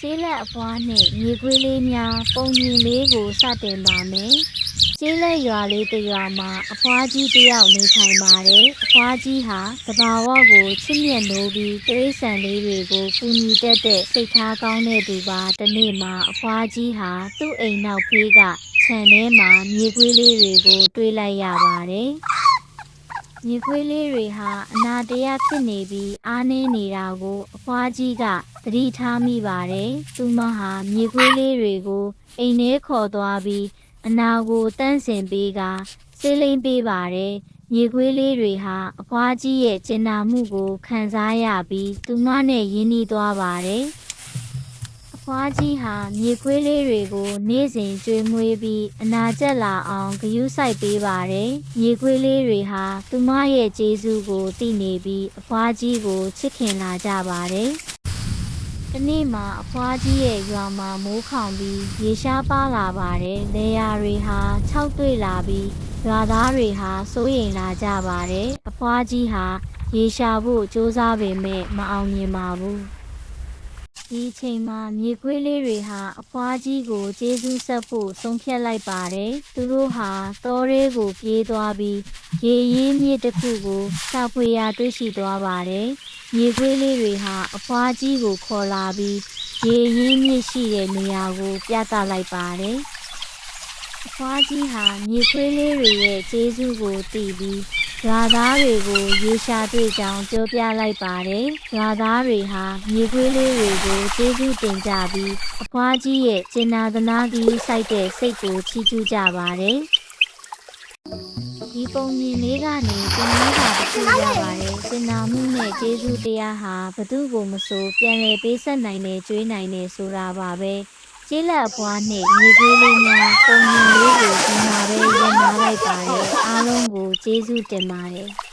ကျေးလက်အဖွားနှင့်မြေခွေးလေးများပုံမြင်လေးကိုစတင်ပါမယ်။ကျေးလက်ရွာလေးတစ်ရွာမှာအဖွားကြီးတစ်ယောက်နေထိုင်ပါတယ်။အဖွားကြီးဟာသဘာဝကိုချစ်မြတ်နိုးပြီးတိရစ္ဆာန်လေးတွေကိုကူညီတတ်တဲ့စိတ်ထားကောင်းတဲ့သူပါ။တစ်နေ့မှာအဖွားကြီးဟာသူ့အိမ်နောက်ဖေးကခြံထဲမှာမြေခွေးလေးတွေကိုတွေ့လိုက်ရပါတယ်။မြေခွေးလေးတွေဟာအနာတရဖြစ်နေပြီးအားနည်းနေတာကိုအဖွားကြီးကသတိထားမိပါတယ်။သူမဟာမြေခွေးလေးတွေကိုအိမ်ထဲခေါ်သွားပြီးအနာကိုတန့်စင်ပေးကဆေးလိမ်းပေးပါတယ်။မြေခွေးလေးတွေဟာအဖွားကြီးရဲ့ကျင်နာမှုကိုခံစားရပြီးသူမနဲ့ရင်းနှီးသွားပါတယ်။အဖွားကြီးဟာမြေခွေးလေးတွေကိုနေ့စဉ်ကျွေးမွေးပြီးအနာကျက်လာအောင်ဂရုစိုက်ပေးပါတယ်။မြေခွေးလေးတွေဟာသူမရဲ့ကျေးဇူးကိုသိနေပြီးအဖွားကြီးကိုချစ်ခင်လာကြပါတယ်။ဒီနေ့မှာအဖွားကြီးရဲ့ရွာမှာမိုးခေါင်ပြီးရေရှားပါလာပါတယ်။လေယာတွေဟာခြောက်သွေ့လာပြီးရွာသားတွေဟာစိုးရိမ်လာကြပါတယ်။အဖွားကြီးဟာရေရှာဖို့ကြိုးစားပေမဲ့မအောင်မြင်ပါဘူး။ဒီအချိန်မှာမြေခွေးလေးတွေဟာအဖွားကြီးကိုကျေးဇူးဆက်ဖို့ဆုံးဖြတ်လိုက်ပါတယ်။သူတို့ဟာတောထဲကိုပြေးသွားပြီးရေရင်းမြစ်တစ်ခုကိုရှာဖွေရာတွေ့ရှိသွားပါတယ်။မြေခွေးလေးတွေဟာအဖွားကြီးကိုခေါ်လာပြီးရေရင်းမြစ်ရှိတဲ့နေရာကိုပြသလိုက်ပါတယ်။အဖွားကြီးဟာမြေခွေးလေးတွေရဲ့ကျေးဇူးကိုသိပြီးရွာသားတွေကိုရေရှာတွေ့ကြောင်းပြောပြလိုက်ပါတယ်။ရွာသားတွေဟာမြေခွေးလေးတွေကိုကျေးဇူးတင်ကြပြီးအဖွားကြီးရဲ့ကျင်နာသနာဂီစိုက်တဲ့စိတ်ကိုချီးကျူးကြပါတယ်။ဒီပုံမြင်လေးကနေသင်ခန်းစာတစ်ခုရပါတယ်။ကျင်နာမှုနဲ့ကျေးဇူးတရားဟာဘသူ့ကိုမဆိုပြန်လည်ပေးဆက်နိုင်တဲ့ကျွေးနိုင်တဲ့ဆိုတာပါပဲ။ကျေးလက်အဖွားနှင့်မြေခွေးလေးများပုံမြင်လေးကိုဒီမှာပဲရပ်နားလိုက်ပါတယ်။အားလုံးကိုကျေးဇူးတင်ပါတယ်။